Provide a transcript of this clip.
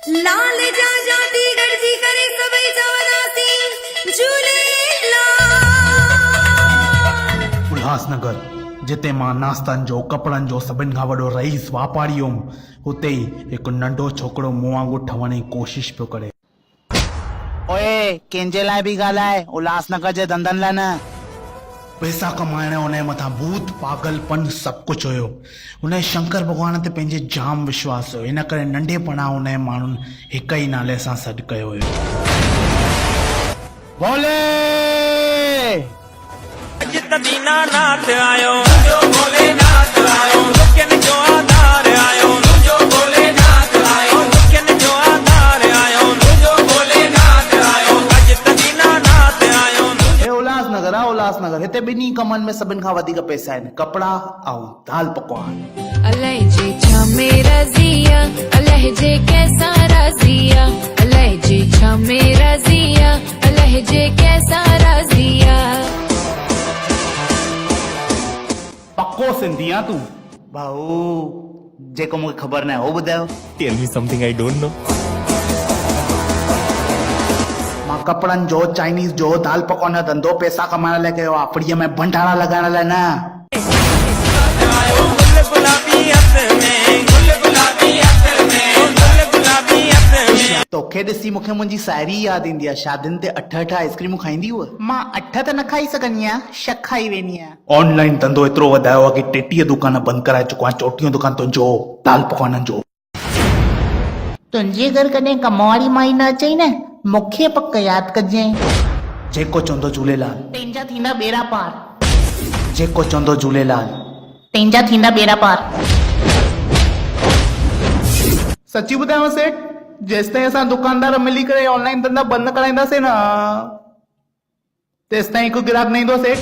लाल जा जाती गरजी करे सबई जवनासी झूलेलाल। उल्हासनगर जिते मां नास्तनि जो कपड़नि जो सभिनि खां वॾो रईस वापारी हुउमि, हुते ई हिकु नंढो छोकिरो मूं वांगुरु ठहण जी कोशिश पियो करे। ओए कंहिंजे लाइ बि ॻाल्हाए, उल्हासनगर जे धंधनि लाइ न। पैसा कमाइण जो हुनजे मथां भूत पागलपन सभु कुझु हुयो। हुन शंकर भॻवान ते पंहिंजे जाम विश्वास हुयो, इन करे नंढेपणा हुनजे माण्हुनि हिक ई नाले सां सॾु कयो हुयो। बोले दीनानाथ आयो जो भोलेनाथ आयो, मुख्यन जो आधार आयो जो भोलेनाथ आयो, मुख्यन जो आधार आयो जो भोलेनाथ आयो, अज दीनानाथ आयो। हे उल्हासनगर आहे, उल्हासनगर हिते ॿिन्ही कमनि में सभिनि खां वधीक पैसा आहिनि, कपिड़ा ऐं दाल पकवान। अलाए जे छा मेरा ज़िया, अलाए जे कैसा राज़िया, अलाए जे छा मेरा ज़िया, अलाए जे कैसा राज़िया। पक्को सिंधी आहे तूं? भाऊ जेको मूंखे ख़बर न आहे उहो ॿुधायो। Tell me something I don't know. मां कपड़नि जो, चाइनीज़ जो, दाल पकवान जो धंधो पैसा कमाइण लाइ कयो आहे, फ्रीअ में भंडारा लॻाइण लाइ न। गुल गुलाबी हथ में, गुल गुलाबी हथ में, गुल गुलाबी हथ में। तोखे ॾिसी मूंखे मुंहिंजी साहेड़ी यादि ईंदी आहे, शादियुनि ते 8 आइस्क्रीमूं खाईंदी हुअ। मां 8 त न खाई सघंदी आहियां, 6 खाई वेंदी आहियां। ऑनलाइन धंधो एतिरो वधायो आहे कि 33 दुकान बंदि कराए चुको आहे। 34 दुकान तुंहिंजो दाल पकवाननि जो। तुंहिंजे घर कॾहिं कम वारी माई न अचई न, मूंखे पक यादि कजांइ। जेको चवंदो झूलेलाल, तंहिंजा थींदा बेड़ा पार, जेको चवंदो झूलेलाल। तंहिंजा थींदा बेड़ा पार। सची ॿुधायांव सेठ, जेसिताईं असां दुकानदार मिली करे ऑनलाइन धंधा बंदि कराईंदासीं न, तेसिताईं हिकु ग्राहक न ईंदो सेठ।